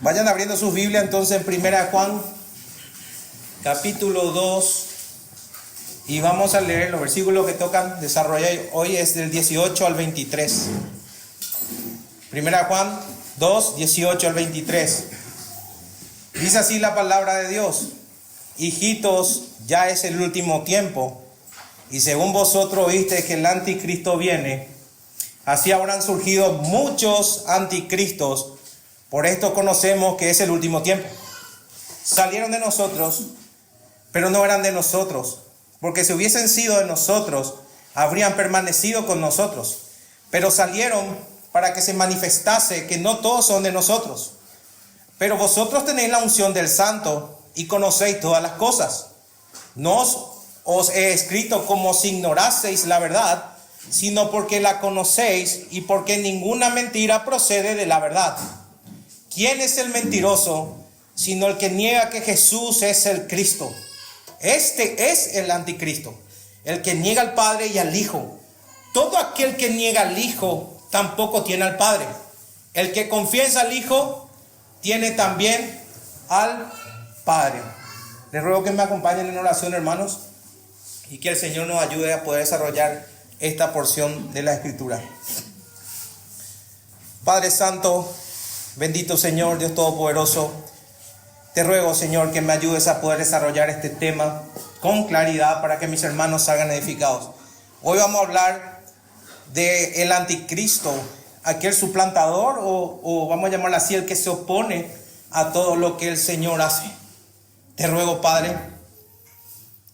Vayan abriendo sus Biblias entonces en Primera Juan, capítulo 2, y vamos a leer los versículos que tocan desarrollar hoy es del 18 al 23. Primera Juan 2, 18 al 23. Dice así la palabra de Dios: hijitos, ya es el último tiempo, y según vosotros oísteis que el anticristo viene, así habrán surgido muchos anticristos. Por esto conocemos que es el último tiempo. Salieron de nosotros, pero no eran de nosotros, porque si hubiesen sido de nosotros, habrían permanecido con nosotros. Pero salieron para que se manifestase que no todos son de nosotros. Pero vosotros tenéis la unción del Santo y conocéis todas las cosas. No os he escrito como si ignoraseis la verdad, sino porque la conocéis y porque ninguna mentira procede de la verdad. ¿Quién es el mentiroso, sino el que niega que Jesús es el Cristo? Este es el anticristo, el que niega al Padre y al Hijo. Todo aquel que niega al Hijo tampoco tiene al Padre. El que confiesa al Hijo tiene también al Padre. Les ruego que me acompañen en oración, hermanos, y que el Señor nos ayude a poder desarrollar esta porción de la Escritura. Padre Santo, bendito Señor, Dios Todopoderoso, te ruego, Señor, que me ayudes a poder desarrollar este tema con claridad para que mis hermanos salgan edificados. Hoy vamos a hablar del anticristo, aquel suplantador o vamos a llamarlo así, el que se opone a todo lo que el Señor hace. Te ruego, Padre,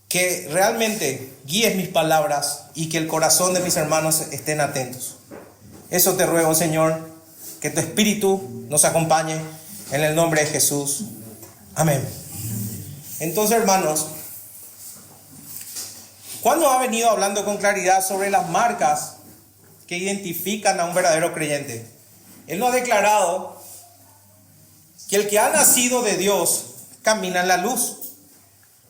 que realmente guíes mis palabras y que el corazón de mis hermanos estén atentos. Eso te ruego, Señor, que tu Espíritu nos acompañe en el nombre de Jesús. Amén. Entonces, hermanos, Juan nos ha venido hablando con claridad sobre las marcas que identifican a un verdadero creyente. Él nos ha declarado que el que ha nacido de Dios camina en la luz.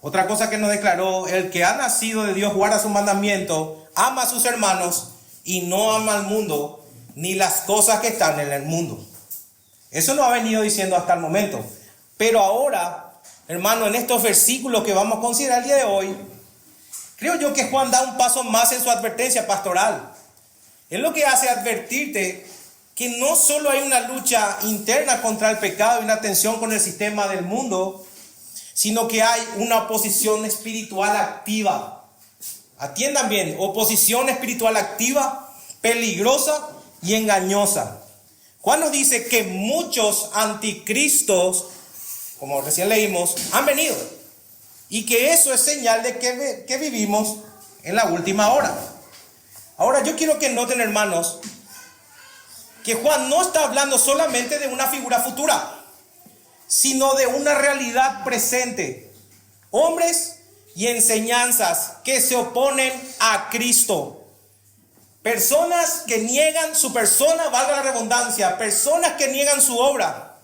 Otra cosa que nos declaró: el que ha nacido de Dios guarda su mandamiento, ama a sus hermanos y no ama al mundo ni las cosas que están en el mundo. Eso nos ha venido diciendo hasta el momento. Pero ahora, hermano, en estos versículos que vamos a considerar el día de hoy, creo yo que Juan da un paso más en su advertencia pastoral. Él lo que hace es advertirte que no solo hay una lucha interna contra el pecado y una tensión con el sistema del mundo, sino que hay una oposición espiritual activa. Atiendan bien: oposición espiritual activa, peligrosa y engañosa. Juan nos dice que muchos anticristos, como recién leímos, han venido, y que eso es señal de que vivimos en la última hora. Ahora yo quiero que noten, hermanos, que Juan no está hablando solamente de una figura futura, sino de una realidad presente. Hombres y enseñanzas que se oponen a Cristo. Personas que niegan su persona, valga la redundancia, personas que niegan su obra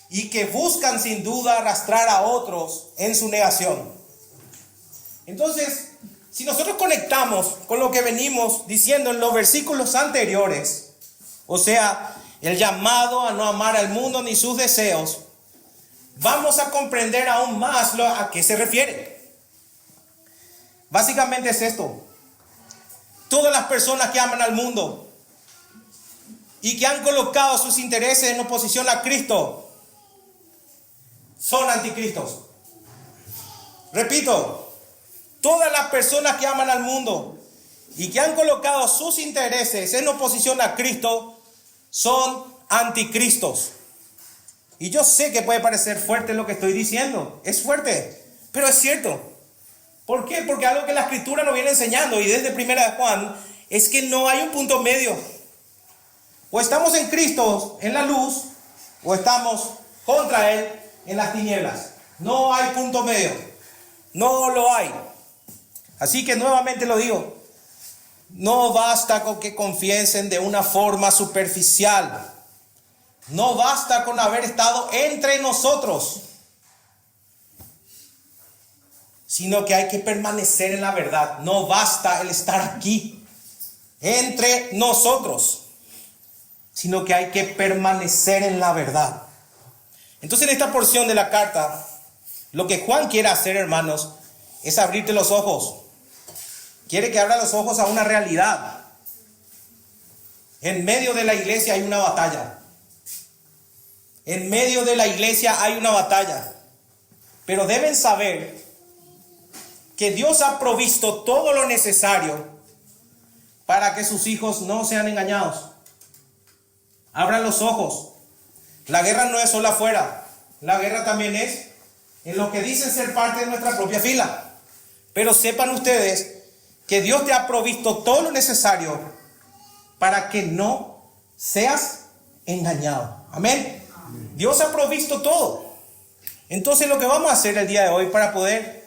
y que buscan sin duda arrastrar a otros en su negación. Entonces, si nosotros conectamos con lo que venimos diciendo en los versículos anteriores, o sea, el llamado a no amar al mundo ni sus deseos, vamos a comprender aún más a qué se refiere. Básicamente es esto: todas las personas que aman al mundo y que han colocado sus intereses en oposición a Cristo son anticristos. Repito, todas las personas que aman al mundo y que han colocado sus intereses en oposición a Cristo son anticristos. Y yo sé que puede parecer fuerte lo que estoy diciendo. Es fuerte, pero es cierto. ¿Por qué? Porque algo que la Escritura nos viene enseñando, y desde Primera de Juan, es que no hay un punto medio. O estamos en Cristo, en la luz, o estamos contra Él, en las tinieblas. No hay punto medio. No lo hay. Así que nuevamente lo digo: no basta con que confiesen de una forma superficial. No basta con haber estado entre nosotros, sino que hay que permanecer en la verdad. No basta el estar aquí entre nosotros, sino que hay que permanecer en la verdad. Entonces en esta porción de la carta, lo que Juan quiere hacer, hermanos, es abrirte los ojos. Quiere que abra los ojos a una realidad. En medio de la iglesia hay una batalla. En medio de la iglesia hay una batalla. Pero deben saber que Dios ha provisto todo lo necesario para que sus hijos no sean engañados. Abran los ojos. La guerra no es solo afuera. La guerra también es en los que dicen ser parte de nuestra propia fila. Pero sepan ustedes que Dios te ha provisto todo lo necesario para que no seas engañado. Amén. Dios ha provisto todo. Entonces lo que vamos a hacer el día de hoy para poder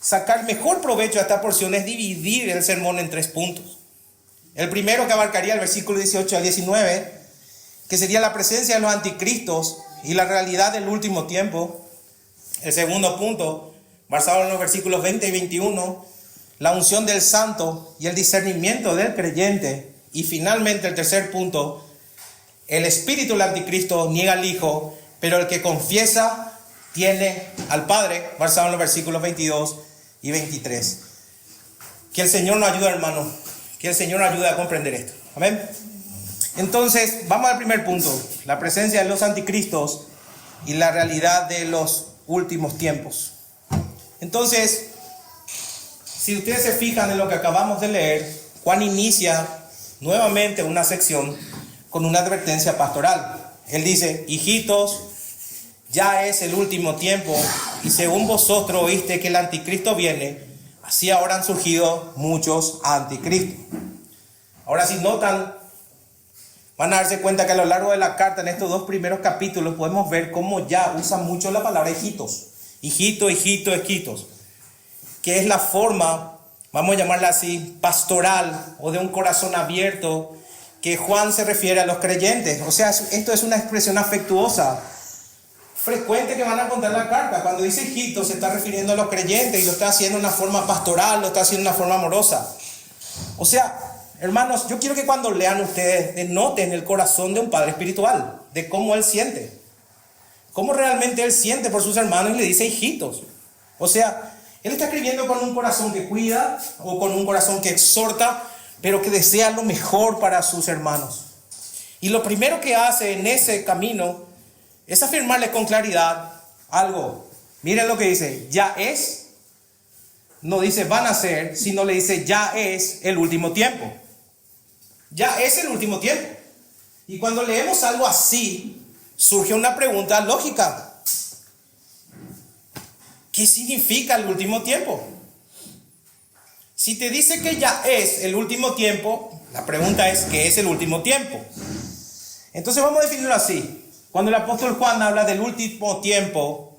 sacar mejor provecho a esta porción es dividir el sermón en 3 puntos. El primero, que abarcaría el versículo 18 al 19, que sería la presencia de los anticristos y la realidad del último tiempo. El segundo punto, basado en los versículos 20 y 21, la unción del santo y el discernimiento del creyente. Y finalmente el tercer punto, el espíritu del anticristo niega al Hijo, pero el que confiesa tiene al Padre, basado en los versículos 22 y 23. Que el Señor nos ayude, hermano, que el Señor nos ayude a comprender esto. Amén. Entonces, vamos al primer punto, la presencia de los anticristos y la realidad de los últimos tiempos. Entonces, si ustedes se fijan en lo que acabamos de leer, Juan inicia nuevamente una sección con una advertencia pastoral. Él dice: hijitos, ya es el último tiempo, y según vosotros oíste que el anticristo viene, así ahora han surgido muchos anticristos. Ahora, si notan, van a darse cuenta que a lo largo de la carta, en estos 2 primeros capítulos, podemos ver cómo ya usan mucho la palabra hijitos. Hijito, hijito, hijitos. Que es la forma, vamos a llamarla así, pastoral o de un corazón abierto que Juan se refiere a los creyentes. O sea, esto es una expresión afectuosa frecuente que van a encontrar en la carta. Cuando dice hijitos, se está refiriendo a los creyentes y lo está haciendo de una forma pastoral, lo está haciendo de una forma amorosa. O sea, hermanos, yo quiero que cuando lean ustedes noten el corazón de un padre espiritual, de cómo él siente, cómo realmente él siente por sus hermanos y le dice hijitos. O sea, él está escribiendo con un corazón que cuida o con un corazón que exhorta, pero que desea lo mejor para sus hermanos. Y lo primero que hace en ese camino es afirmarles con claridad algo. Miren lo que dice: ya es, no dice van a ser, sino le dice ya es el último tiempo. Ya es el último tiempo. Y cuando leemos algo así, surge una pregunta lógica. ¿Qué significa el último tiempo? Si te dice que ya es el último tiempo, la pregunta es: ¿qué es el último tiempo? Entonces vamos a definirlo así. Cuando el apóstol Juan habla del último tiempo,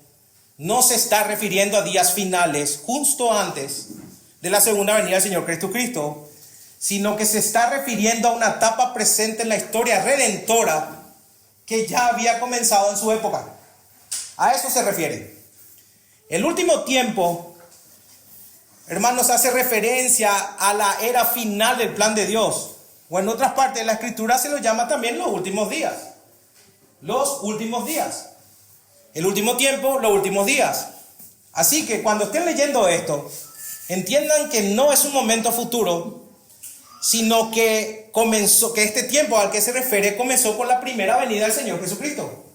no se está refiriendo a días finales, justo antes de la segunda venida del Señor Jesucristo, sino que se está refiriendo a una etapa presente en la historia redentora que ya había comenzado en su época. A eso se refiere. El último tiempo, hermanos, hace referencia a la era final del plan de Dios. O en otras partes de la Escritura se lo llama también los últimos días. Los últimos días. El último tiempo, los últimos días. Así que cuando estén leyendo esto, entiendan que no es un momento futuro, sino que comenzó, que este tiempo al que se refiere comenzó con la primera venida del Señor Jesucristo.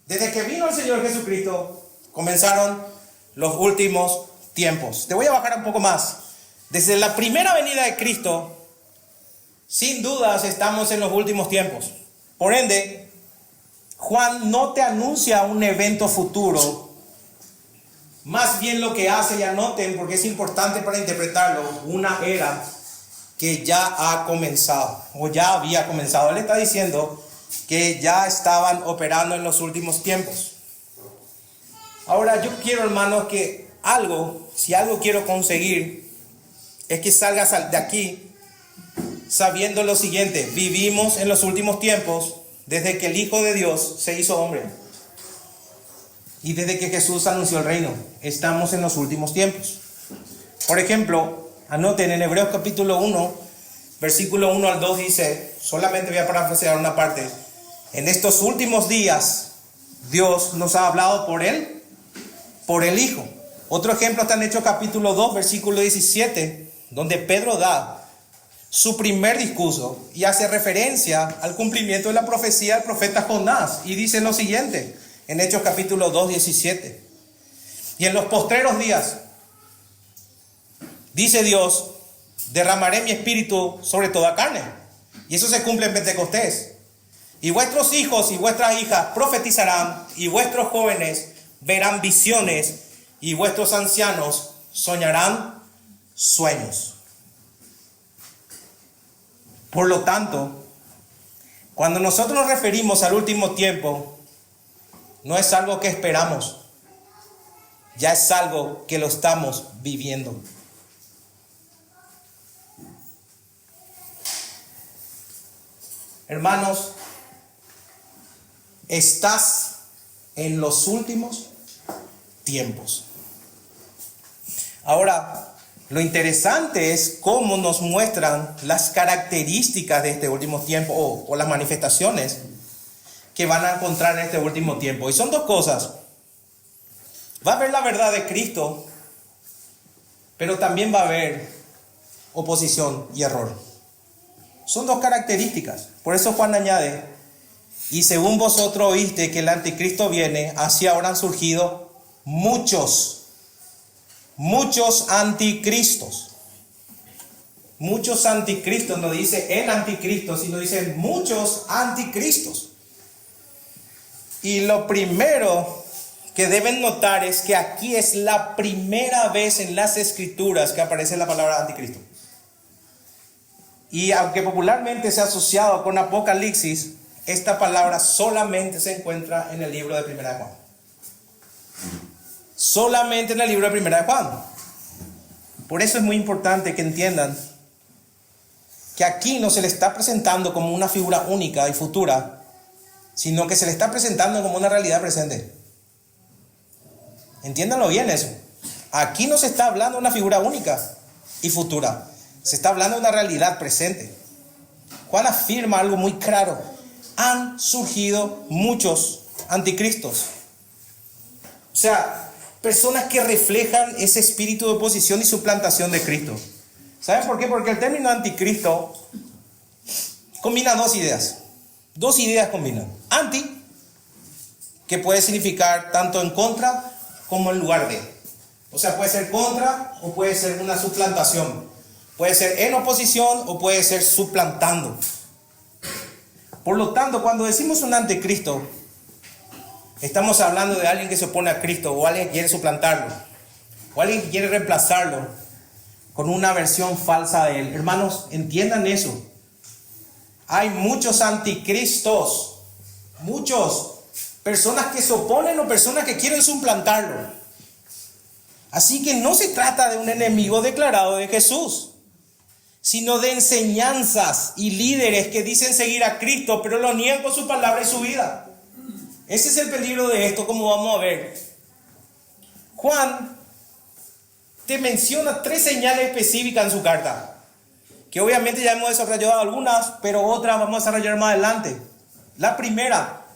Desde que vino el Señor Jesucristo, comenzaron los últimos tiempos. Te voy a bajar un poco más. Desde la primera venida de Cristo, sin dudas estamos en los últimos tiempos. Por ende, Juan no te anuncia un evento futuro. Más bien lo que hace, y anoten porque es importante para interpretarlo, una era que ya ha comenzado o ya había comenzado. Él está diciendo que ya estaban operando en los últimos tiempos. Ahora yo quiero, hermanos, que si algo quiero conseguir, es que salgas de aquí sabiendo lo siguiente: vivimos en los últimos tiempos desde que el Hijo de Dios se hizo hombre y desde que Jesús anunció el reino. Estamos en los últimos tiempos. Por ejemplo, anoten en Hebreos capítulo 1, versículo 1 al 2 dice, solamente voy a parafrasear una parte: en estos últimos días Dios nos ha hablado por Él, por el Hijo. Otro ejemplo está en Hechos capítulo 2, versículo 17, donde Pedro da su primer discurso y hace referencia al cumplimiento de la profecía del profeta Jonás. Y dice lo siguiente, en Hechos capítulo 2, 17. Y en los postreros días, dice Dios, derramaré mi espíritu sobre toda carne. Y eso se cumple en Pentecostés. Y vuestros hijos y vuestras hijas profetizarán, y vuestros jóvenes verán visiones, y vuestros ancianos soñarán sueños. Por lo tanto, cuando nosotros nos referimos al último tiempo, no es algo que esperamos, ya es algo que lo estamos viviendo. Hermanos, estás en los últimos tiempos. Ahora, lo interesante es cómo nos muestran las características de este último tiempo o las manifestaciones que van a encontrar en este último tiempo. Y son dos cosas. Va a haber la verdad de Cristo, pero también va a haber oposición y error. Son dos características. Por eso Juan añade, y según vosotros oíste que el anticristo viene, así ahora han surgido muchos anticristos. Muchos anticristos, no dice el anticristo, sino dice muchos anticristos. Y lo primero que deben notar es que aquí es la primera vez en las escrituras que aparece la palabra anticristo. Y aunque popularmente se ha asociado con Apocalipsis, esta palabra solamente se encuentra en el libro de Primera de Juan. Solamente en el libro de Primera de Juan. Por eso es muy importante que entiendan que aquí no se le está presentando como una figura única y futura, sino que se le está presentando como una realidad presente. Entiéndanlo bien eso. Aquí no se está hablando de una figura única y futura. Se está hablando de una realidad presente. Juan afirma algo muy claro. Han surgido muchos anticristos. O sea, personas que reflejan ese espíritu de oposición y suplantación de Cristo. ¿Saben por qué? Porque el término anticristo combina dos ideas. Dos ideas combinan. Anti, que puede significar tanto en contra como en lugar de. O sea, puede ser contra o puede ser una suplantación. Puede ser en oposición o puede ser suplantando. Por lo tanto, cuando decimos un anticristo, estamos hablando de alguien que se opone a Cristo, o alguien que quiere suplantarlo, o alguien que quiere reemplazarlo con una versión falsa de él. Hermanos, entiendan eso. Hay muchos anticristos, muchos, personas que se oponen o personas que quieren suplantarlo. Así que no se trata de un enemigo declarado de Jesús, sino de enseñanzas y líderes que dicen seguir a Cristo, pero lo niegan con su palabra y su vida. Ese es el peligro de esto, como vamos a ver. Juan te menciona 3 señales específicas en su carta, que obviamente ya hemos desarrollado algunas, pero otras vamos a desarrollar más adelante. La primera,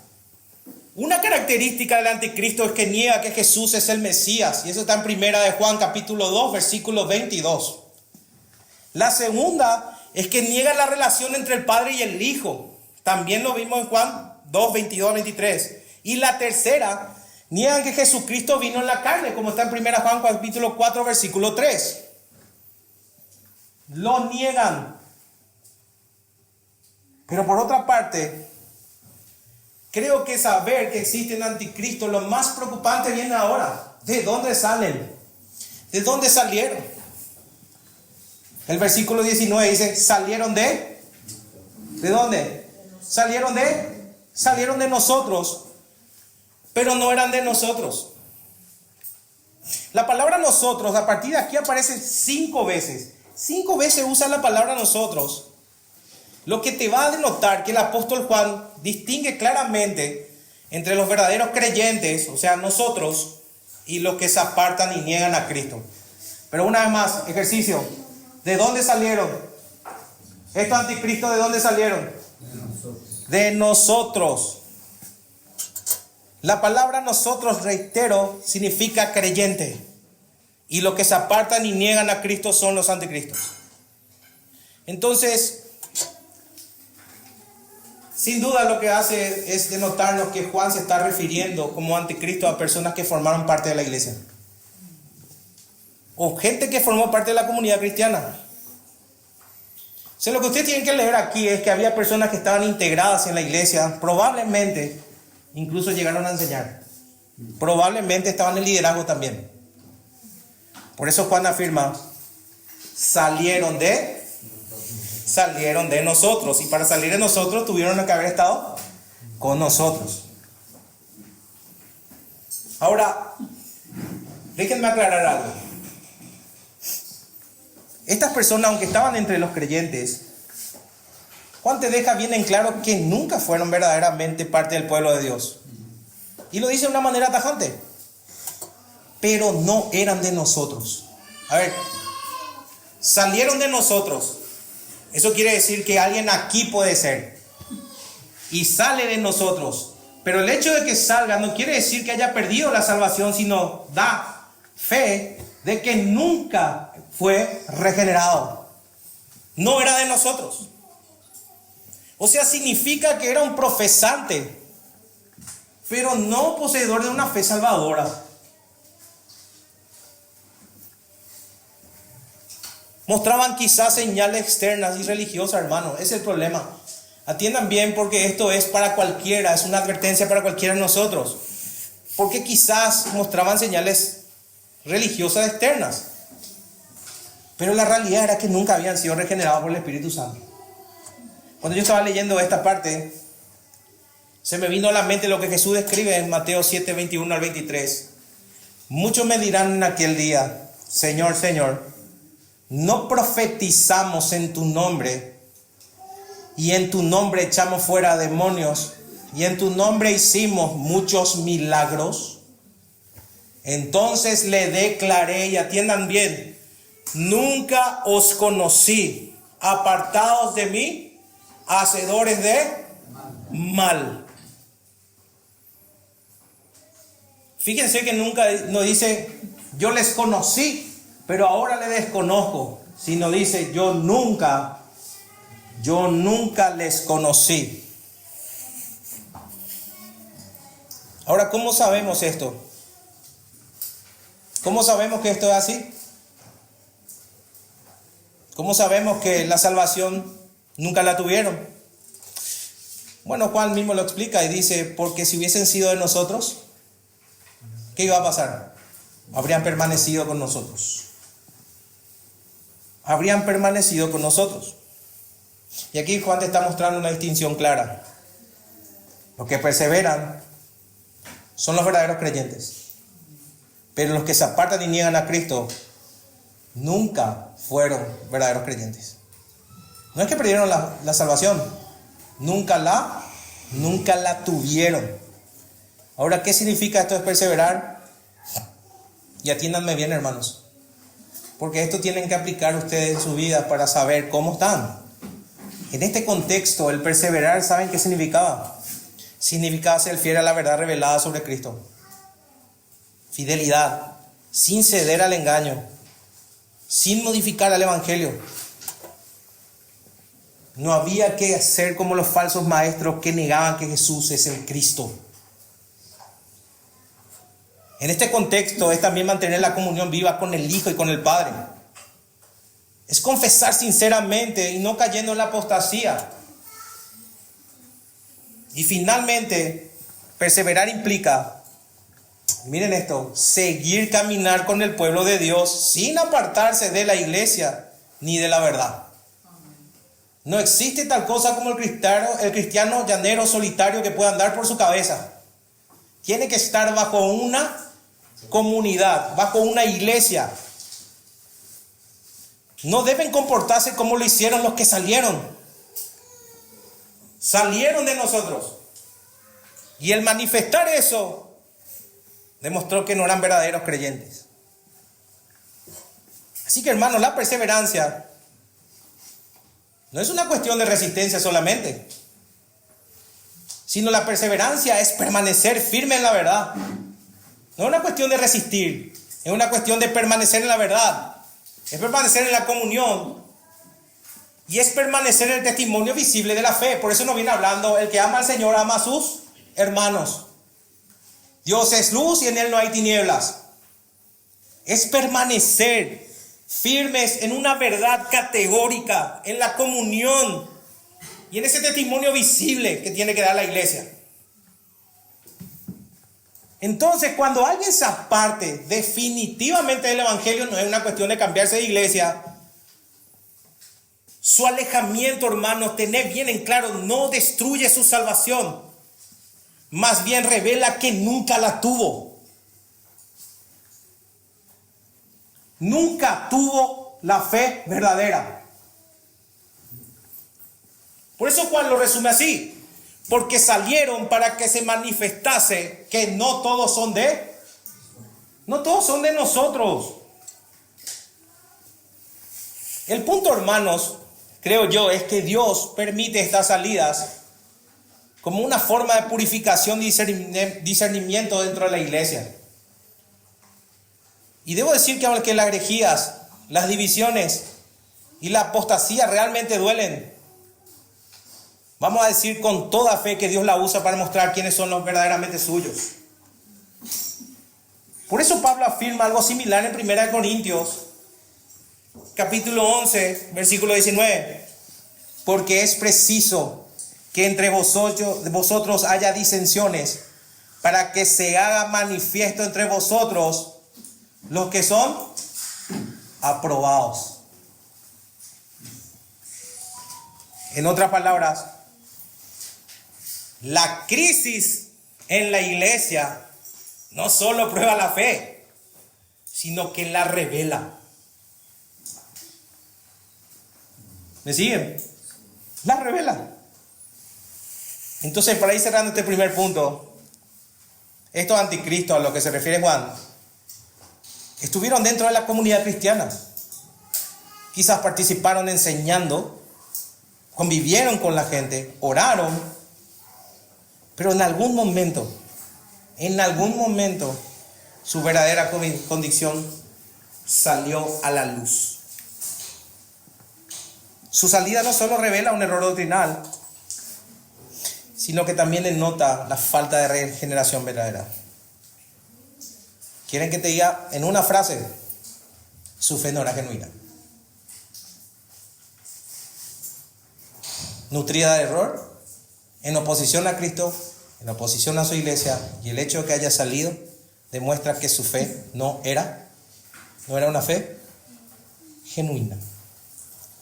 una característica del anticristo es que niega que Jesús es el Mesías, y eso está en Primera de Juan capítulo 2, versículo 22. La segunda es que niega la relación entre el Padre y el Hijo. También lo vimos en Juan 2, 22 a 23. Y la tercera, niegan que Jesucristo vino en la carne, como está en 1 Juan capítulo 4, versículo 3. Lo niegan. Pero por otra parte, creo que saber que existe un anticristo, lo más preocupante viene ahora. ¿De dónde salen? ¿De dónde salieron? El versículo 19 dice, ¿salieron de? ¿De dónde? ¿Salieron de? Salieron de nosotros, pero no eran de nosotros. La palabra nosotros, a partir de aquí aparece 5 veces. 5 veces usa la palabra nosotros. Lo que te va a denotar que el apóstol Juan distingue claramente entre los verdaderos creyentes, o sea, nosotros, y los que se apartan y niegan a Cristo. Pero una vez más, ejercicio. ¿De dónde salieron? ¿Estos anticristos de dónde salieron? De nosotros. La palabra nosotros, reitero, significa creyente. Y los que se apartan y niegan a Cristo son los anticristos. Entonces, sin duda lo que hace es denotarnos que Juan se está refiriendo como anticristo a personas que formaron parte de la iglesia. O gente que formó parte de la comunidad cristiana. O sea, lo que ustedes tienen que leer aquí es que había personas que estaban integradas en la iglesia, probablemente incluso llegaron a enseñar. Probablemente estaban en liderazgo también. Por eso Juan afirma, salieron de nosotros. Y para salir de nosotros tuvieron que haber estado con nosotros. Ahora, déjenme aclarar algo. Estas personas, aunque estaban entre los creyentes, Juan te deja bien en claro que nunca fueron verdaderamente parte del pueblo de Dios. Y lo dice de una manera tajante. Pero no eran de nosotros. A ver, salieron de nosotros. Eso quiere decir que alguien aquí puede ser. Y sale de nosotros. Pero el hecho de que salga no quiere decir que haya perdido la salvación, sino da fe de que nunca fue regenerado. No era de nosotros. O sea, significa que era un profesante, pero no poseedor de una fe salvadora. Mostraban quizás señales externas y religiosas, hermano. Ese es el problema. Atiendan bien, porque esto es para cualquiera, es una advertencia para cualquiera de nosotros. Porque quizás mostraban señales religiosas externas, pero la realidad era que nunca habían sido regenerados por el Espíritu Santo. Cuando yo estaba leyendo esta parte, se me vino a la mente lo que Jesús describe en Mateo 7, 21 al 23. Muchos me dirán en aquel día, Señor, Señor, ¿no profetizamos en tu nombre? Y en tu nombre echamos fuera demonios, y en tu nombre hicimos muchos milagros. Entonces le declaré, y atiendan bien, nunca os conocí, apartados de mí, hacedores de mal. Fíjense que nunca nos dice, yo les conocí, pero ahora les desconozco, sino dice, yo nunca les conocí. Ahora, ¿cómo sabemos esto? ¿Cómo sabemos que esto es así? ¿Cómo sabemos que la salvación nunca la tuvieron? Bueno, Juan mismo lo explica y dice, porque si hubiesen sido de nosotros, ¿qué iba a pasar? Habrían permanecido con nosotros. Habrían permanecido con nosotros. Y aquí Juan te está mostrando una distinción clara. Los que perseveran son los verdaderos creyentes. Pero los que se apartan y niegan a Cristo nunca fueron verdaderos creyentes. No es que perdieron la salvación, nunca la tuvieron. Ahora, ¿qué significa esto de perseverar? Y atiéndanme bien, hermanos, porque esto tienen que aplicar ustedes en su vida para saber cómo están. En este contexto, el perseverar, ¿saben qué significaba? Significaba ser fiel a la verdad revelada sobre Cristo. Fidelidad, sin ceder al engaño, sin modificar al evangelio. No había que ser como los falsos maestros que negaban que Jesús es el Cristo. En este contexto es también mantener la comunión viva con el Hijo y con el Padre. Es confesar sinceramente y no cayendo en la apostasía. Y finalmente, perseverar implica, miren esto, seguir caminar con el pueblo de Dios sin apartarse de la iglesia ni de la verdad. No existe tal cosa como el cristiano llanero solitario que pueda andar por su cabeza. Tiene que estar bajo una comunidad, bajo una iglesia. No deben comportarse como lo hicieron los que salieron de nosotros. Y el manifestar eso demostró que no eran verdaderos creyentes. Así que, hermanos, la perseverancia no es una cuestión de resistencia solamente, sino la perseverancia es permanecer firme en la verdad. No es una cuestión de resistir, es una cuestión de permanecer en la verdad, es permanecer en la comunión y es permanecer en el testimonio visible de la fe. Por eso nos viene hablando, el que ama al Señor ama a sus hermanos. Dios es luz y en Él no hay tinieblas. Es permanecer firmes en una verdad categórica, en la comunión y en ese testimonio visible que tiene que dar la iglesia. Entonces, cuando alguien se aparte definitivamente del evangelio, no es una cuestión de cambiarse de iglesia. Su alejamiento, hermanos, tener bien en claro, no destruye su salvación. Más bien revela que nunca la tuvo. Nunca tuvo la fe verdadera. Por eso Juan lo resume así. Porque salieron para que se manifestase que no todos son de nosotros. El punto, hermanos, creo yo, es que Dios permite estas salidas como una forma de purificación y discernimiento dentro de la iglesia. Y debo decir que aunque las herejías, las divisiones y la apostasía realmente duelen, vamos a decir con toda fe que Dios la usa para mostrar quiénes son los verdaderamente suyos. Por eso Pablo afirma algo similar en 1 Corintios, capítulo 11, versículo 19. Porque es preciso que entre vosotros haya disensiones, para que se haga manifiesto entre vosotros los que son aprobados. En otras palabras, la crisis en la iglesia no solo prueba la fe, sino que la revela. ¿Me siguen? La revela. Entonces, para ir cerrando este primer punto, estos anticristos a los que se refiere Juan, estuvieron dentro de la comunidad cristiana. Quizás participaron enseñando, convivieron con la gente, oraron, pero en algún momento, su verdadera condición salió a la luz. Su salida no solo revela un error doctrinal, sino que también denota la falta de regeneración verdadera. ¿Quieren que te diga en una frase? Su fe no era genuina. Nutrida de error, en oposición a Cristo, en oposición a su iglesia, y el hecho de que haya salido demuestra que su fe no era una fe genuina.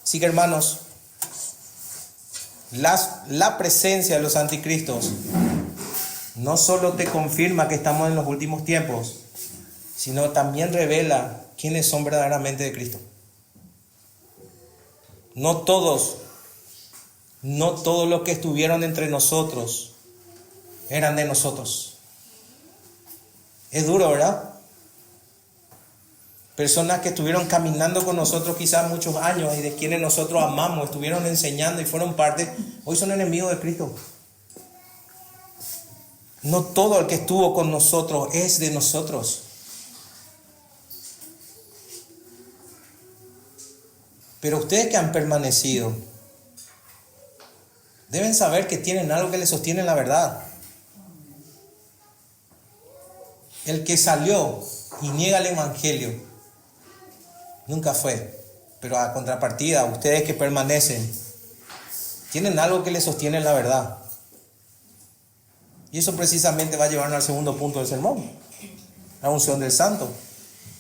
Así que, hermanos, la presencia de los anticristos no solo te confirma que estamos en los últimos tiempos, sino también revela quiénes son verdaderamente de Cristo. No todos los que estuvieron entre nosotros eran de nosotros. Es duro, ¿verdad? Personas que estuvieron caminando con nosotros quizás muchos años y de quienes nosotros amamos, estuvieron enseñando y fueron parte, hoy son enemigos de Cristo. No todo el que estuvo con nosotros es de nosotros. Pero ustedes que han permanecido deben saber que tienen algo que les sostiene la verdad. El que salió y niega el evangelio nunca fue. Pero a contrapartida, ustedes que permanecen tienen algo que les sostiene la verdad. Y eso precisamente va a llevarnos al segundo punto del sermón: la unción del santo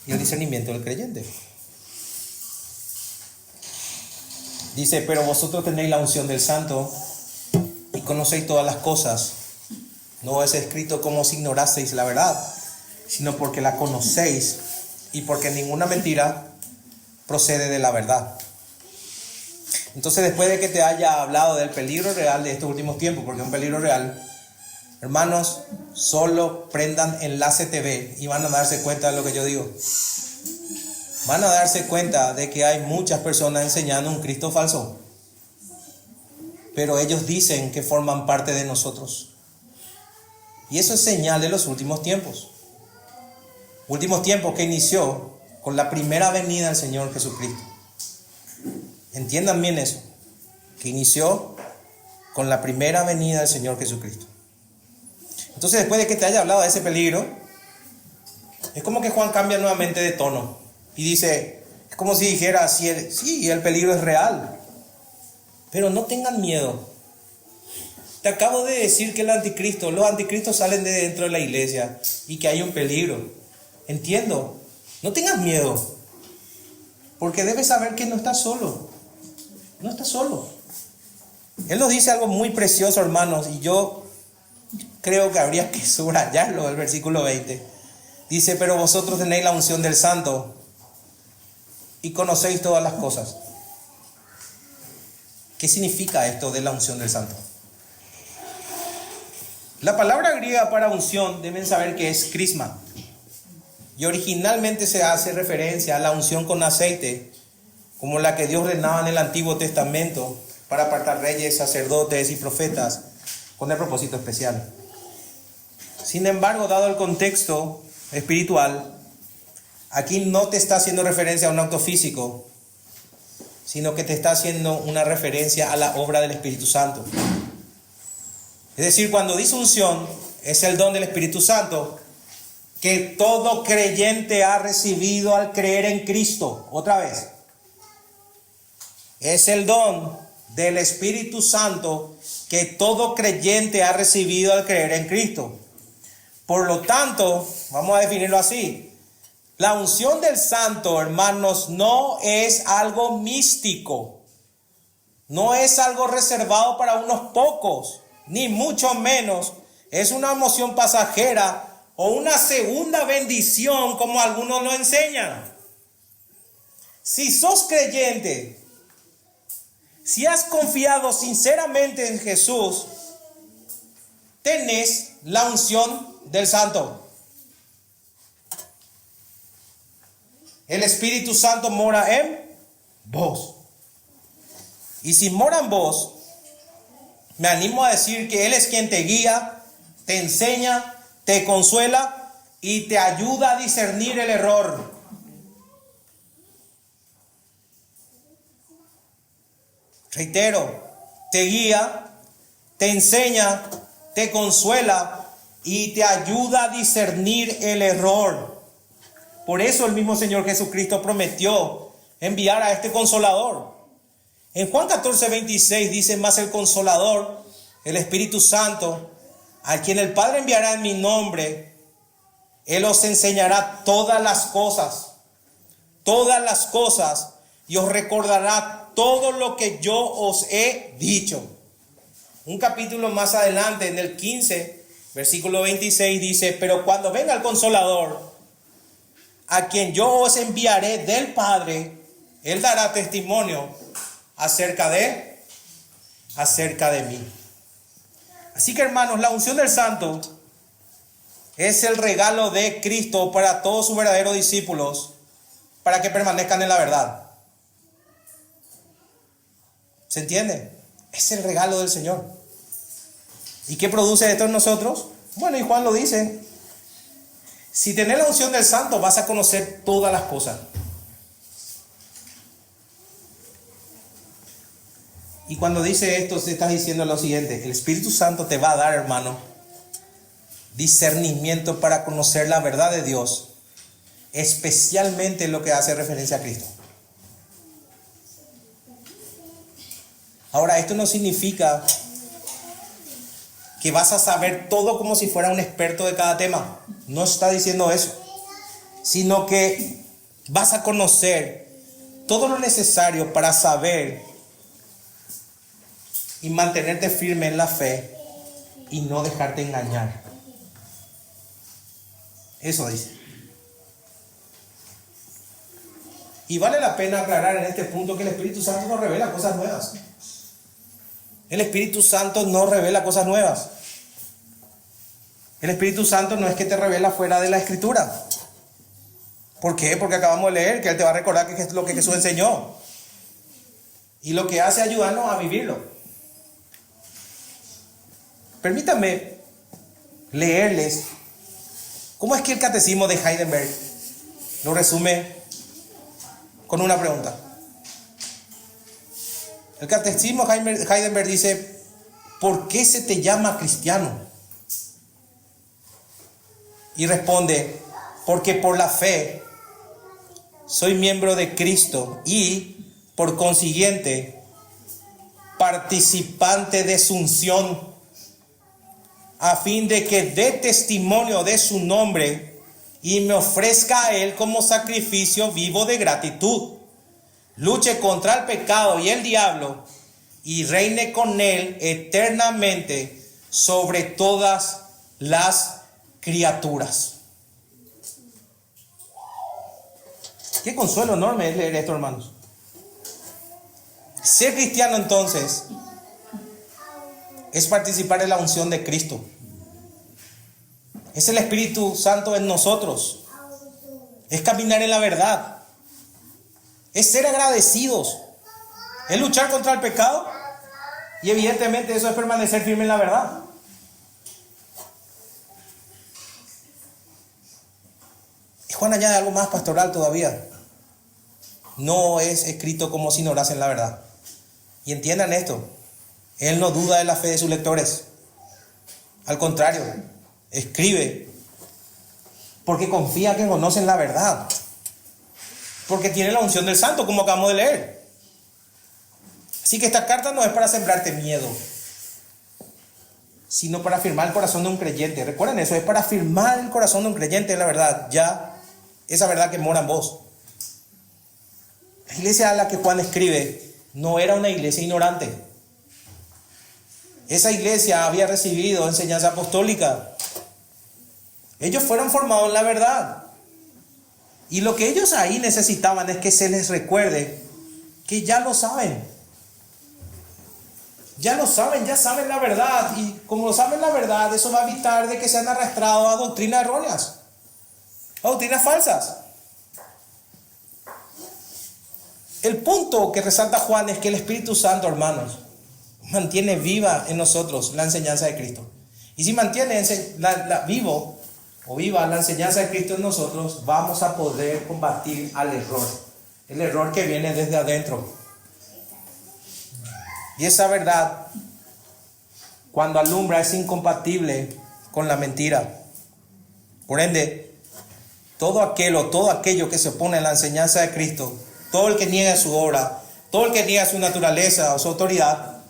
y el discernimiento del creyente. Dice: pero vosotros tenéis la unción del santo y conocéis todas las cosas. No es escrito como si ignoraseis la verdad, sino porque la conocéis y porque ninguna mentira procede de la verdad. Entonces, después de que te haya hablado del peligro real de estos últimos tiempos, porque es un peligro real, hermanos, solo prendan Enlace TV y van a darse cuenta de lo que yo digo. Van a darse cuenta de que hay muchas personas enseñando un Cristo falso, pero ellos dicen que forman parte de nosotros. Y eso es señal de los últimos tiempos. Últimos tiempos que inició con la primera venida del Señor Jesucristo. Entiendan bien eso, que inició con la primera venida del Señor Jesucristo. Entonces, después de que te haya hablado de ese peligro, es como que Juan cambia nuevamente de tono y dice, es como si dijera, sí, el peligro es real, pero no tengan miedo. Te acabo de decir que los anticristos salen de dentro de la iglesia y que hay un peligro. Entiendo, no tengas miedo, porque debes saber que no estás solo. No estás solo. Él nos dice algo muy precioso, hermanos, y yo creo que habría que subrayarlo, el versículo 20. Dice, pero vosotros tenéis la unción del Santo y conocéis todas las cosas. ¿Qué significa esto de la unción del Santo? La palabra griega para unción deben saber que es crisma. Y originalmente se hace referencia a la unción con aceite, como la que Dios ordenaba en el Antiguo Testamento para apartar reyes, sacerdotes y profetas con el propósito especial. Sin embargo, dado el contexto espiritual, aquí no te está haciendo referencia a un acto físico, sino que te está haciendo una referencia a la obra del Espíritu Santo. Es decir, cuando dice unción, es el don del Espíritu Santo que todo creyente ha recibido al creer en Cristo. Otra vez, es el don del Espíritu Santo que todo creyente ha recibido al creer en Cristo. Por lo tanto, vamos a definirlo así. La unción del Santo, hermanos, no es algo místico. No es algo reservado para unos pocos, ni mucho menos es una emoción pasajera o una segunda bendición como algunos lo enseñan. Si sos creyente, si has confiado sinceramente en Jesús, tenés la unción del Santo. El Espíritu Santo mora en vos. Y si mora en vos, me animo a decir que Él es quien te guía, te enseña, te consuela y te ayuda a discernir el error. Reitero, te guía, te enseña, te consuela y te ayuda a discernir el error. Por eso el mismo Señor Jesucristo prometió enviar a este Consolador. En Juan 14:26 dice, mas el Consolador, el Espíritu Santo, a quien el Padre enviará en mi nombre, Él os enseñará todas las cosas, y os recordará todo lo que yo os he dicho. Un capítulo más adelante, en el 15, versículo 26, dice, pero cuando venga el Consolador, a quien yo os enviaré del Padre, Él dará testimonio acerca de mí. Así que, hermanos, la unción del Santo es el regalo de Cristo para todos sus verdaderos discípulos, para que permanezcan en la verdad. ¿Se entiende? Es el regalo del Señor. ¿Y qué produce esto en nosotros? Bueno, y Juan lo dice. Si tenés la unción del Santo, vas a conocer todas las cosas. Y cuando dice esto, se está diciendo lo siguiente: el Espíritu Santo te va a dar, hermano, discernimiento para conocer la verdad de Dios, especialmente en lo que hace referencia a Cristo. Ahora, esto no significa que vas a saber todo como si fuera un experto de cada tema. No está diciendo eso. Sino que vas a conocer todo lo necesario para saber y mantenerte firme en la fe y no dejarte engañar. Eso dice. Y vale la pena aclarar en este punto que el Espíritu Santo no revela cosas nuevas. El Espíritu Santo no revela cosas nuevas. El Espíritu Santo no es que te revela fuera de la Escritura. ¿Por qué? Porque acabamos de leer que Él te va a recordar que es lo que Jesús enseñó. Y lo que hace es ayudarnos a vivirlo. Permítame leerles cómo es que el catecismo de Heidelberg lo resume con una pregunta. El catecismo de Heidelberg dice: ¿por qué se te llama cristiano? Y responde: porque por la fe soy miembro de Cristo y, por consiguiente, participante de su unción, a fin de que dé testimonio de su nombre y me ofrezca a Él como sacrificio vivo de gratitud. Luche contra el pecado y el diablo y reine con Él eternamente sobre todas las criaturas. Qué consuelo enorme es leer esto, hermanos. Ser cristiano, entonces, es participar en la unción de Cristo. Es el Espíritu Santo en nosotros. Es caminar en la verdad. Es ser agradecidos. Es luchar contra el pecado. Y evidentemente eso es permanecer firme en la verdad. Y Juan añade algo más pastoral todavía. No es escrito como si ignorasen la verdad. Y entiendan esto: Él no duda de la fe de sus lectores. Al contrario, escribe porque confía que conocen la verdad. Porque tiene la unción del Santo, como acabamos de leer. Así que esta carta no es para sembrarte miedo, sino para afirmar el corazón de un creyente. Recuerden eso, es para afirmar el corazón de un creyente en la verdad. Ya, esa verdad que mora en vos. La iglesia a la que Juan escribe no era una iglesia ignorante. Esa iglesia había recibido enseñanza apostólica. Ellos fueron formados en la verdad. Y lo que ellos ahí necesitaban es que se les recuerde que ya lo saben. Ya lo saben, ya saben la verdad. Y como saben la verdad, eso va a evitar de que sean arrastrados a doctrinas erróneas, a doctrinas falsas. El punto que resalta Juan es que el Espíritu Santo, hermanos, mantiene viva en nosotros la enseñanza de Cristo. Y si mantiene viva la enseñanza de Cristo en nosotros, vamos a poder combatir al error. El error que viene desde adentro. Y esa verdad, cuando alumbra, es incompatible con la mentira. Por ende, todo aquello que se opone a la enseñanza de Cristo, todo el que niega su obra, todo el que niega su naturaleza o su autoridad,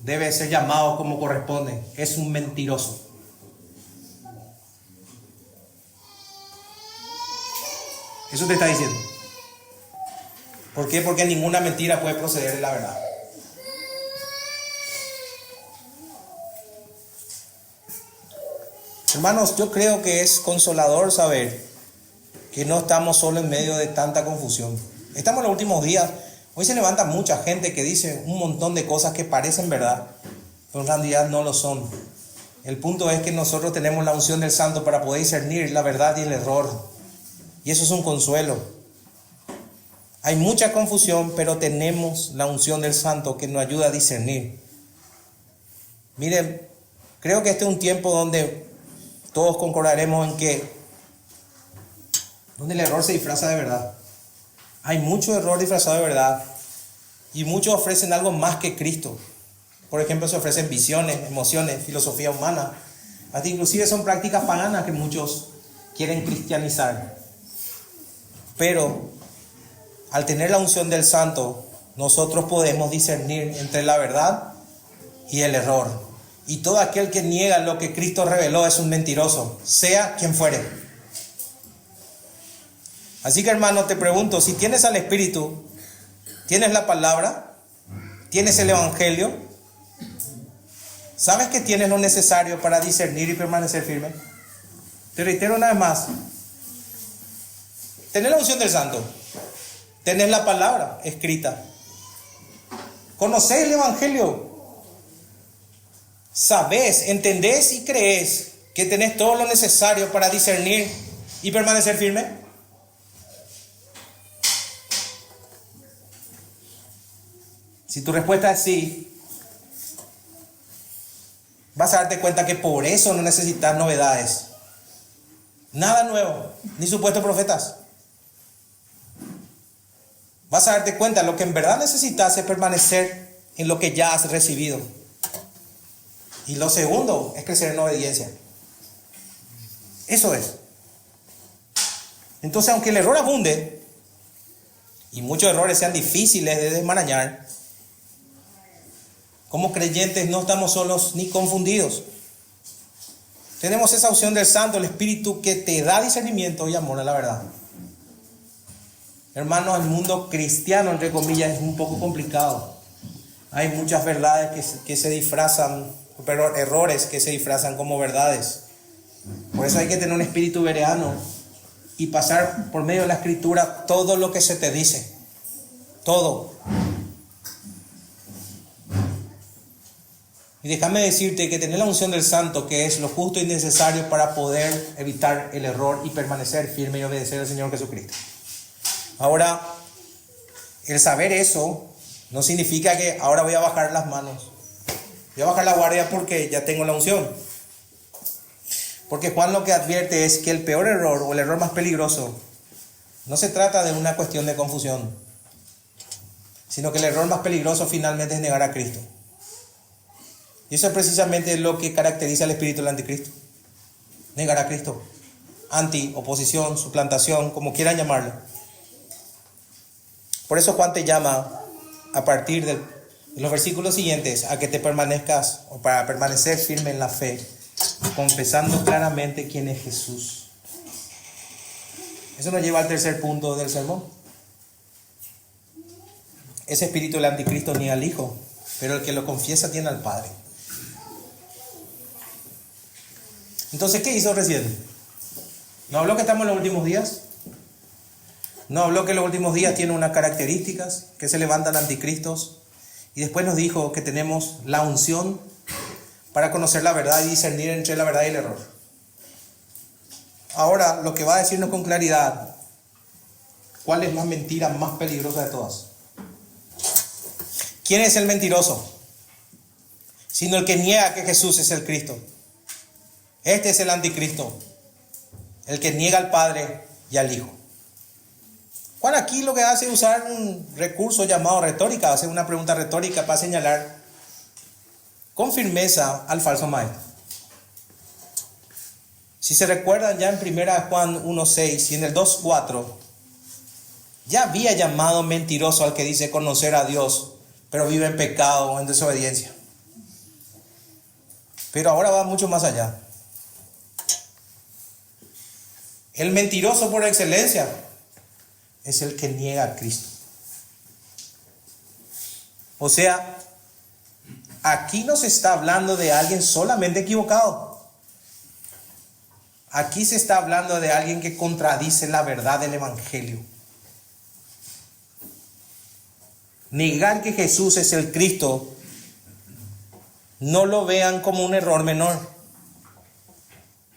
debe ser llamado como corresponde. Es un mentiroso. Eso te está diciendo. ¿Por qué? Porque ninguna mentira puede proceder de la verdad. Hermanos, yo creo que es consolador saber que no estamos solo en medio de tanta confusión. Estamos en los últimos días. Hoy se levanta mucha gente que dice un montón de cosas que parecen verdad, pero en realidad no lo son. El punto es que nosotros tenemos la unción del Santo para poder discernir la verdad y el error. Y eso es un consuelo. Hay mucha confusión, pero tenemos la unción del Santo que nos ayuda a discernir. Miren, creo que este es un tiempo donde todos concordaremos en que donde el error se disfraza de verdad. Hay mucho error disfrazado de verdad. Y muchos ofrecen algo más que Cristo. Por ejemplo, se ofrecen visiones, emociones, filosofía humana. Hasta inclusive son prácticas paganas que muchos quieren cristianizar. Pero al tener la unción del Santo, nosotros podemos discernir entre la verdad y el error. Y todo aquel que niega lo que Cristo reveló es un mentiroso, sea quien fuere. Así que, hermano, te pregunto, si tienes al Espíritu, ¿tienes la palabra? ¿Tienes el Evangelio? ¿Sabes que tienes lo necesario para discernir y permanecer firme? Te reitero una vez más. Tenés la unción del Santo. Tenés la palabra escrita. Conocés el Evangelio. Sabés, entendés y creés que tenés todo lo necesario para discernir y permanecer firme. Si tu respuesta es sí, vas a darte cuenta que por eso no necesitas novedades. Nada nuevo, ni supuestos profetas. Vas a darte cuenta, lo que en verdad necesitas es permanecer en lo que ya has recibido. Y lo segundo es crecer en obediencia. Eso es. Entonces, aunque el error abunde, y muchos errores sean difíciles de desmarañar, como creyentes no estamos solos ni confundidos. Tenemos esa opción del Santo, el Espíritu, que te da discernimiento y amor a la verdad. Hermanos, el mundo cristiano, entre comillas, es un poco complicado. Hay muchas verdades que se disfrazan, pero errores que se disfrazan como verdades. Por eso hay que tener un espíritu bereano y pasar por medio de la Escritura todo lo que se te dice. Todo. Y déjame decirte que tener la unción del Santo, que es lo justo y necesario para poder evitar el error y permanecer firme y obedecer al Señor Jesucristo. Ahora, el saber eso no significa que ahora voy a bajar las manos. Voy a bajar la guardia porque ya tengo la unción. Porque Juan lo que advierte es que el peor error o el error más peligroso no se trata de una cuestión de confusión, sino que el error más peligroso finalmente es negar a Cristo. Y eso es precisamente lo que caracteriza al espíritu del anticristo. Negar a Cristo. Anti, oposición, suplantación, como quieran llamarlo. Por eso Juan te llama a partir de los versículos siguientes a que te permanezcas, o para permanecer firme en la fe, confesando claramente quién es Jesús. Eso nos lleva al tercer punto del sermón. Ese espíritu del anticristo niega al Hijo, pero el que lo confiesa tiene al Padre. Entonces, ¿qué hizo recién? ¿No habló que estamos en los últimos días? ¿No habló que en los últimos días tiene unas características, que se levantan anticristos? Y después nos dijo que tenemos la unción para conocer la verdad y discernir entre la verdad y el error. Ahora, lo que va a decirnos con claridad, ¿cuál es la mentira más peligrosa de todas? ¿Quién es el mentiroso? Sino el que niega que Jesús es el Cristo. Este es el anticristo, el que niega al Padre y al Hijo. Juan aquí lo que hace es usar un recurso llamado retórica, hace una pregunta retórica para señalar con firmeza al falso maestro. Si se recuerdan, ya en 1 Juan 1:6 y en el 2:4, ya había llamado mentiroso al que dice conocer a Dios, pero vive en pecado o en desobediencia. Pero ahora va mucho más allá. El mentiroso por excelencia es el que niega a Cristo. O sea, aquí no se está hablando de alguien solamente equivocado. Aquí se está hablando de alguien que contradice la verdad del Evangelio. Negar que Jesús es el Cristo, no lo vean como un error menor,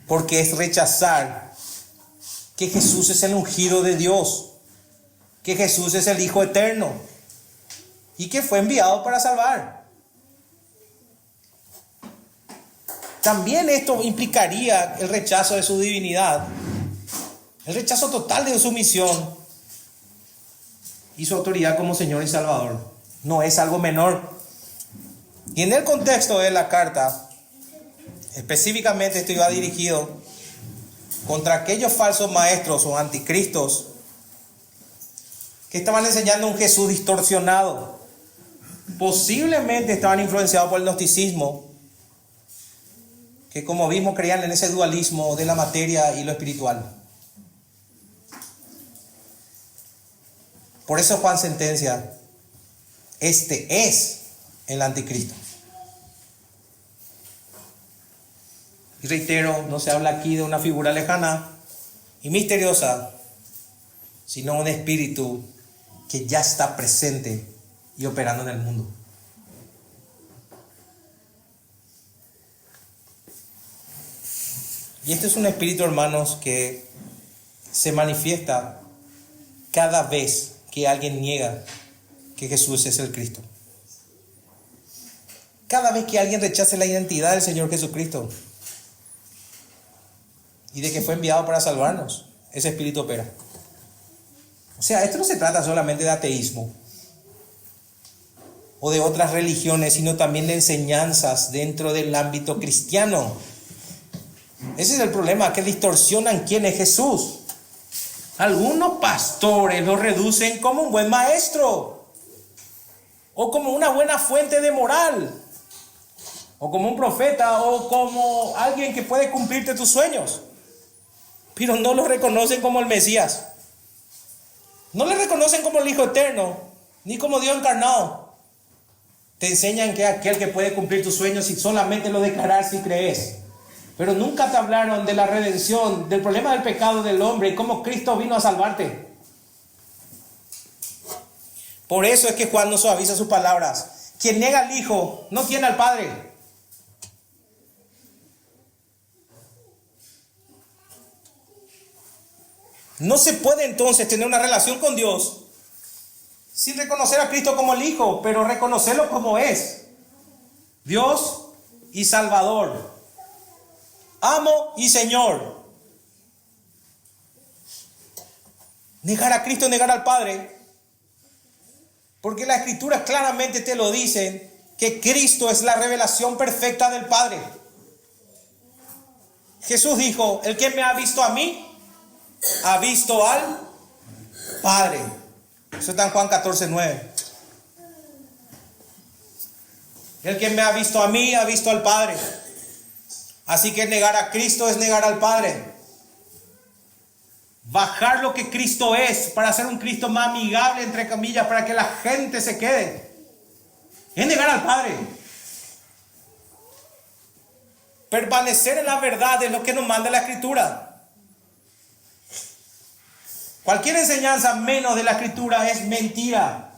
porque es rechazar que Jesús es el ungido de Dios, que Jesús es el Hijo eterno y que fue enviado para salvar. También esto implicaría el rechazo de su divinidad, el rechazo total de su misión y su autoridad como Señor y Salvador. No es algo menor. Y en el contexto de la carta, específicamente esto iba dirigido contra aquellos falsos maestros o anticristos que estaban enseñando un Jesús distorsionado. Posiblemente estaban influenciados por el gnosticismo, que como vimos creían en ese dualismo de la materia y lo espiritual. Por eso Juan sentencia, este es el anticristo. Y reitero, no se habla aquí de una figura lejana y misteriosa, sino un espíritu que ya está presente y operando en el mundo. Y este es un espíritu, hermanos, que se manifiesta cada vez que alguien niega que Jesús es el Cristo. Cada vez que alguien rechace la identidad del Señor Jesucristo y de que fue enviado para salvarnos, ese espíritu opera. O sea, esto no se trata solamente de ateísmo o de otras religiones, sino también de enseñanzas dentro del ámbito cristiano. Ese es el problema, que distorsionan quién es Jesús. Algunos pastores lo reducen como un buen maestro, o como una buena fuente de moral, o como un profeta, o como alguien que puede cumplirte tus sueños, pero no lo reconocen como el Mesías. No le reconocen como el Hijo Eterno, ni como Dios encarnado. Te enseñan que es aquel que puede cumplir tus sueños si solamente lo declaras y crees. Pero nunca te hablaron de la redención, del problema del pecado del hombre y cómo Cristo vino a salvarte. Por eso es que Juan nos suaviza sus palabras. Quien niega al Hijo no tiene al Padre. No se puede entonces tener una relación con Dios sin reconocer a Cristo como el Hijo, pero reconocerlo como es: Dios y Salvador, amo y Señor. Negar a Cristo es negar al Padre, porque las Escrituras claramente te lo dicen, que Cristo es la revelación perfecta del Padre. Jesús dijo: el que me ha visto a mí, ha visto al Padre. Eso está en Juan 14:9. El que me ha visto a mí, ha visto al Padre. Así que negar a Cristo es negar al Padre. Bajar lo que Cristo es para hacer un Cristo más amigable, entre comillas, para que la gente se quede, es negar al Padre. Permanecer en la verdad es lo que nos manda la Escritura. Cualquier enseñanza menos de la Escritura es mentira.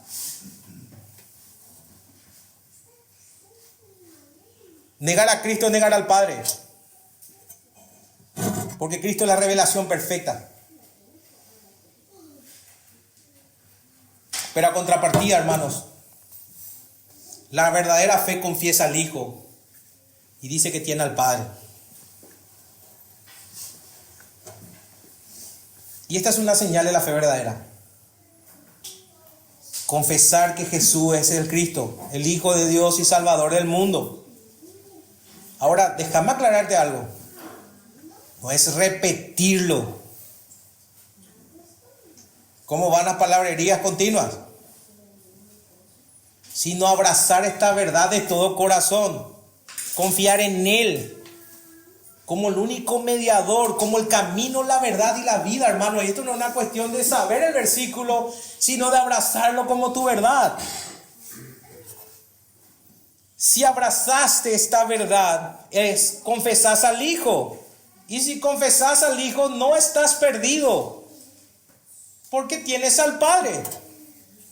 Negar a Cristo es negar al Padre, porque Cristo es la revelación perfecta. Pero a contrapartida, hermanos, la verdadera fe confiesa al Hijo y dice que tiene al Padre. Y esta es una señal de la fe verdadera: confesar que Jesús es el Cristo, el Hijo de Dios y Salvador del mundo. Ahora, déjame aclararte algo. No es repetirlo, como van las palabrerías continuas, sino abrazar esta verdad de todo corazón, confiar en Él como el único mediador, como el camino, la verdad y la vida, hermano. Y esto no es una cuestión de saber el versículo, sino de abrazarlo como tu verdad. Si abrazaste esta verdad, confesás al Hijo. Y si confesás al Hijo, no estás perdido, porque tienes al Padre.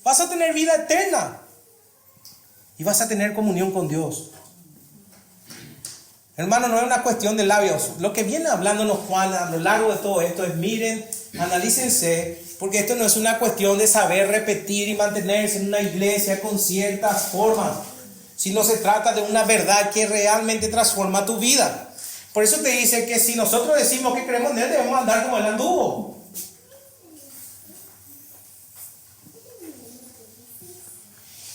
Vas a tener vida eterna y vas a tener comunión con Dios. Hermano, no es una cuestión de labios. Lo que viene hablándonos Juan a lo largo de todo esto es: miren, analícense, porque esto no es una cuestión de saber repetir y mantenerse en una iglesia con ciertas formas, sino se trata de una verdad que realmente transforma tu vida. Por eso te dice que si nosotros decimos que creemos en Él, debemos andar como Él anduvo.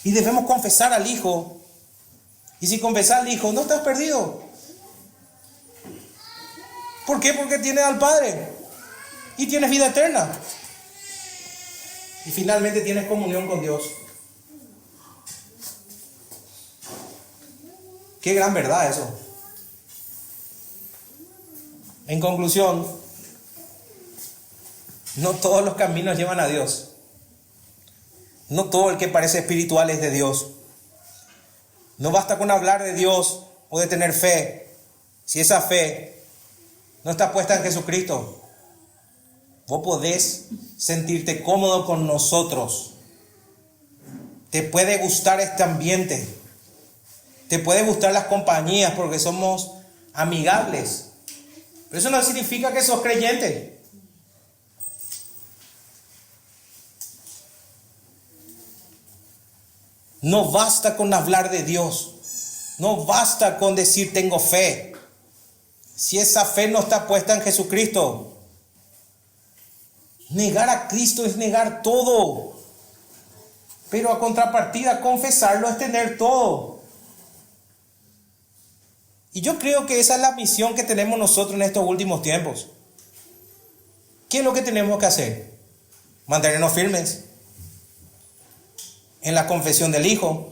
Y debemos confesar al Hijo. Y si confesas al Hijo, no estás perdido. ¿Por qué? Porque tienes al Padre y tienes vida eterna. Y finalmente tienes comunión con Dios. Qué gran verdad eso. En conclusión, no todos los caminos llevan a Dios. No todo el que parece espiritual es de Dios. No basta con hablar de Dios o de tener fe, si esa fe no está puesta en Jesucristo. Vos podés sentirte cómodo con nosotros. Te puede gustar este ambiente. Te puede gustar las compañías porque somos amigables. Pero eso no significa que sos creyente. No basta con hablar de Dios. No basta con decir tengo fe. Si esa fe no está puesta en Jesucristo, negar a Cristo es negar todo. Pero a contrapartida, confesarlo es tener todo. Y yo creo que esa es la misión que tenemos nosotros en estos últimos tiempos. ¿Qué es lo que tenemos que hacer? Mantenernos firmes en la confesión del Hijo,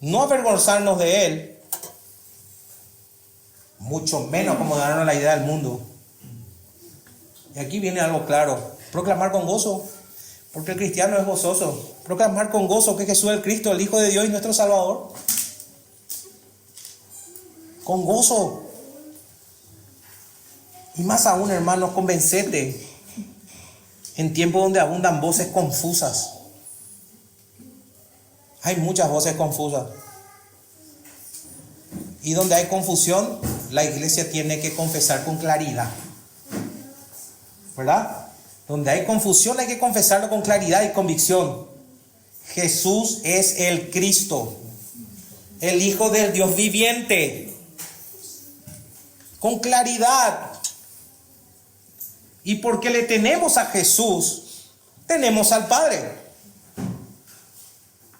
no avergonzarnos de Él, mucho menos acomodarnos a la idea del mundo. Y aquí viene algo claro: proclamar con gozo, porque el cristiano es gozoso. Proclamar con gozo que Jesús es el Cristo, el Hijo de Dios y nuestro Salvador. Con gozo. Y más aún, hermanos, convencete en tiempos donde abundan voces confusas. Hay muchas voces confusas. Y donde hay confusión, la iglesia tiene que confesar con claridad. ¿Verdad? Donde hay confusión hay que confesarlo con claridad y convicción. Jesús es el Cristo, el Hijo del Dios viviente. Con claridad. Y porque le tenemos a Jesús, tenemos al Padre.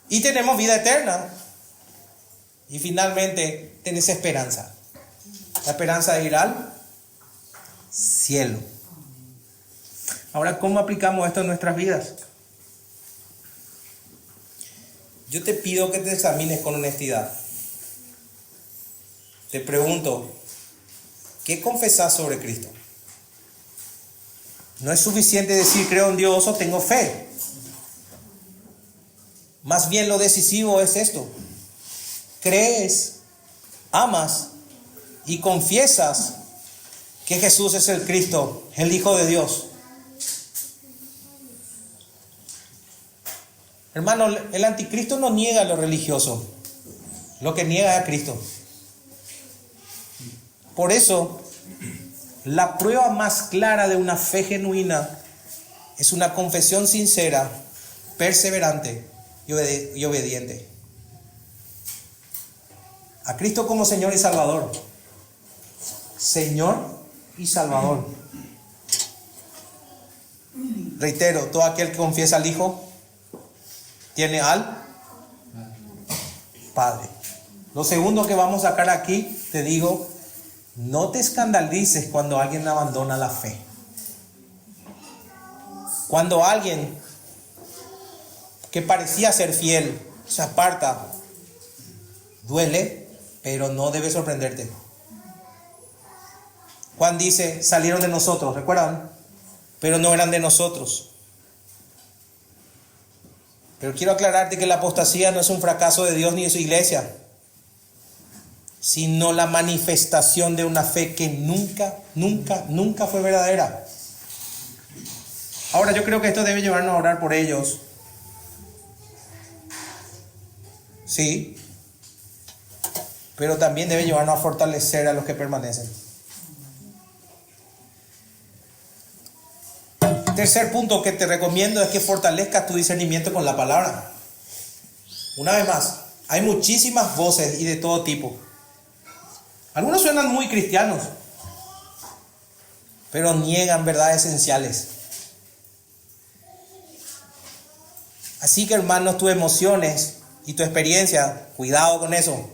Y tenemos vida eterna. Y finalmente tenés esperanza. La esperanza de ir al cielo. Ahora, ¿cómo aplicamos esto en nuestras vidas? Yo te pido que te examines con honestidad. Te pregunto, ¿qué confesás sobre Cristo? No es suficiente decir creo en Dios o tengo fe. Más bien lo decisivo es esto: crees, amas y confiesas que Jesús es el Cristo, el Hijo de Dios. Hermano, el anticristo no niega lo religioso, lo que niega es a Cristo. Por eso, la prueba más clara de una fe genuina es una confesión sincera, perseverante y obediente a Cristo como Señor y Salvador. Señor y Salvador. Reitero, todo aquel que confiesa al Hijo tiene al Padre. Lo segundo que vamos a sacar aquí, te digo, no te escandalices cuando alguien abandona la fe. Cuando alguien que parecía ser fiel se aparta, duele, pero no debe sorprenderte. Juan dice, salieron de nosotros, ¿recuerdan? Pero no eran de nosotros. Pero quiero aclararte que la apostasía no es un fracaso de Dios ni de su iglesia, sino la manifestación de una fe que nunca fue verdadera. Ahora, yo creo que esto debe llevarnos a orar por ellos. Sí. Pero también debe llevarnos a fortalecer a los que permanecen. Tercer punto que te recomiendo es que fortalezcas tu discernimiento con la palabra. Una vez más, hay muchísimas voces y de todo tipo. Algunos suenan muy cristianos, pero niegan verdades esenciales. Así que, hermanos, tus emociones y tu experiencia, cuidado con eso.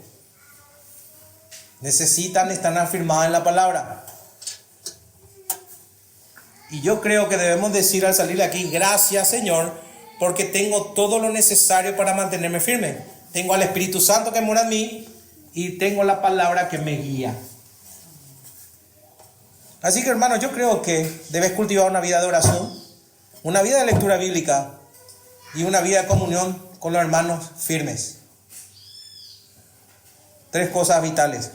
Necesitan estar afirmadas en la palabra. Y yo creo que debemos decir al salir de aquí, gracias Señor, porque tengo todo lo necesario para mantenerme firme. Tengo al Espíritu Santo que mora en mí y tengo la palabra que me guía. Así que, hermanos, yo creo que debes cultivar una vida de oración, una vida de lectura bíblica y una vida de comunión con los hermanos firmes. 3 cosas vitales.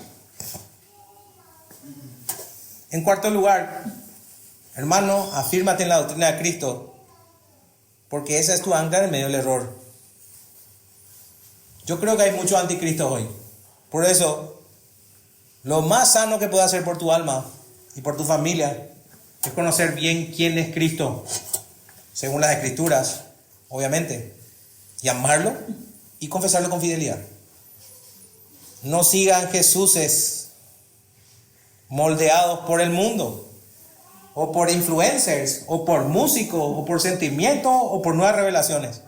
En cuarto lugar, hermano, afírmate en la doctrina de Cristo, porque esa es tu ancla en medio del error. Yo creo que hay muchos anticristos hoy. Por eso, lo más sano que puedes hacer por tu alma y por tu familia es conocer bien quién es Cristo, según las Escrituras, obviamente, y amarlo y confesarlo con fidelidad. No sigan Jesuses moldeados por el mundo, o por influencers, o por músicos, o por sentimientos, o por nuevas revelaciones.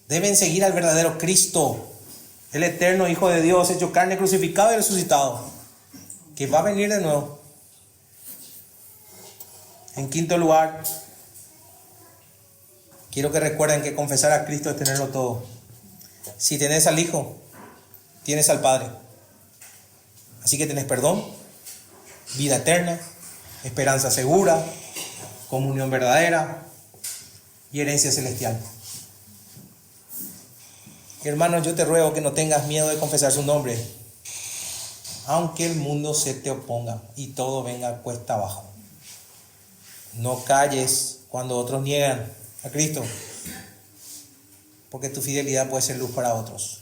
Deben seguir al verdadero Cristo, el eterno Hijo de Dios, hecho carne, crucificado y resucitado, que va a venir de nuevo. En quinto lugar, quiero que recuerden que confesar a Cristo es tenerlo todo. Si tenés al Hijo, tienes al Padre. Así que tenés perdón, vida eterna, esperanza segura, comunión verdadera y herencia celestial. Hermanos, yo te ruego que no tengas miedo de confesar su nombre, aunque el mundo se te oponga y todo venga cuesta abajo. No calles cuando otros niegan a Cristo, porque tu fidelidad puede ser luz para otros.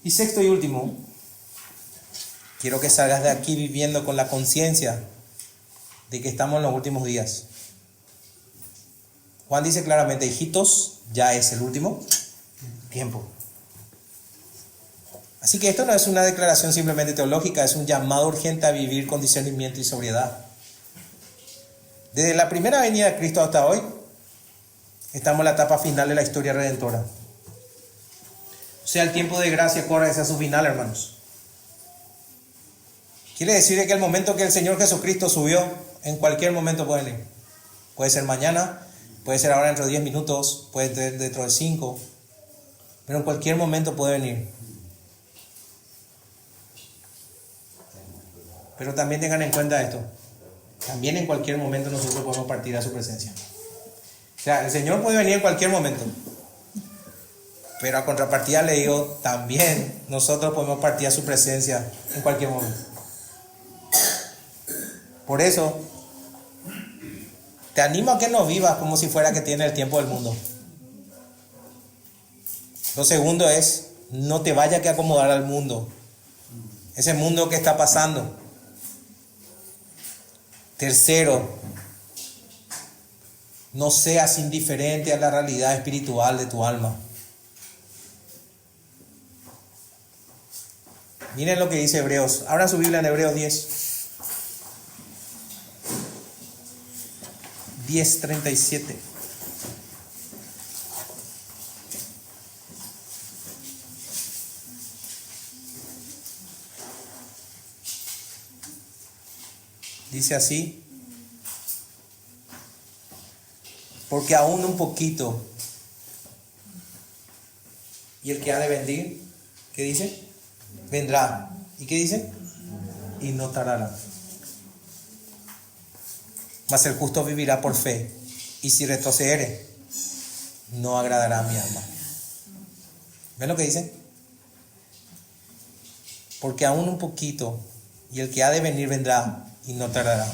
Y sexto y último, quiero que salgas de aquí viviendo con la conciencia de que estamos en los últimos días. Juan dice claramente, hijitos, ya es el último tiempo. Así que esto no es una declaración simplemente teológica, es un llamado urgente a vivir con discernimiento y sobriedad. Desde la primera venida de Cristo hasta hoy, estamos en la etapa final de la historia redentora. O sea, el tiempo de gracia corre hacia su final, hermanos. Quiere decir que el momento que el Señor Jesucristo subió, en cualquier momento puede venir. Puede ser mañana, puede ser ahora dentro de 10 minutos, puede ser dentro de 5, pero en cualquier momento puede venir. Pero también tengan en cuenta esto. También en cualquier momento nosotros podemos partir a su presencia. O sea, el Señor puede venir en cualquier momento. Pero a contrapartida le digo, también nosotros podemos partir a su presencia en cualquier momento. Por eso, te animo a que no vivas como si fuera que tiene el tiempo del mundo. Lo segundo es, no te vayas que acomodar al mundo. Ese mundo que está pasando. Tercero, no seas indiferente a la realidad espiritual de tu alma. Miren lo que dice Hebreos. Abran su Biblia en Hebreos 10:37. Dice así: porque aún un poquito, y el que ha de venir, ¿qué dice? Vendrá. ¿Y qué dice? Y no tardará. Mas el justo vivirá por fe, y si retrocediere, no agradará a mi alma. ¿Ven lo que dice? Porque aún un poquito, y el que ha de venir vendrá, y no tardará.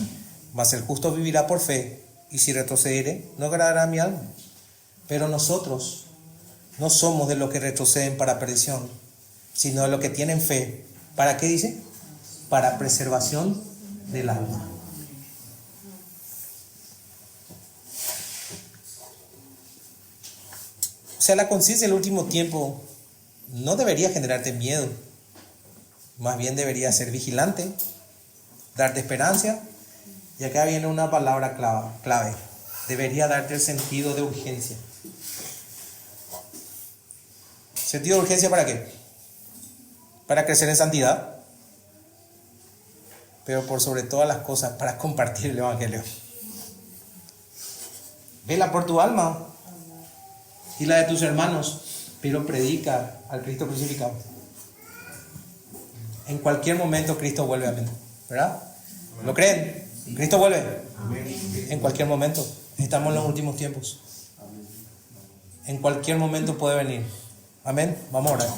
Mas el justo vivirá por fe, y si retrocediere, no agradará a mi alma. Pero nosotros no somos de los que retroceden para perdición, sino de los que tienen fe. ¿Para qué dice? Para preservación del alma. O sea, la conciencia del último tiempo no debería generarte miedo. Más bien debería ser vigilante, darte esperanza. Y acá viene una palabra clave. Debería darte el sentido de urgencia. ¿Sentido de urgencia para qué? Para crecer en santidad. Pero por sobre todas las cosas, para compartir el Evangelio. Vela por tu alma y la de tus hermanos, pero predica al Cristo crucificado. En cualquier momento Cristo vuelve, amén. ¿Verdad? ¿Lo creen? Cristo vuelve. En cualquier momento. Estamos en los últimos tiempos. En cualquier momento puede venir. Amén. Vamos a orar.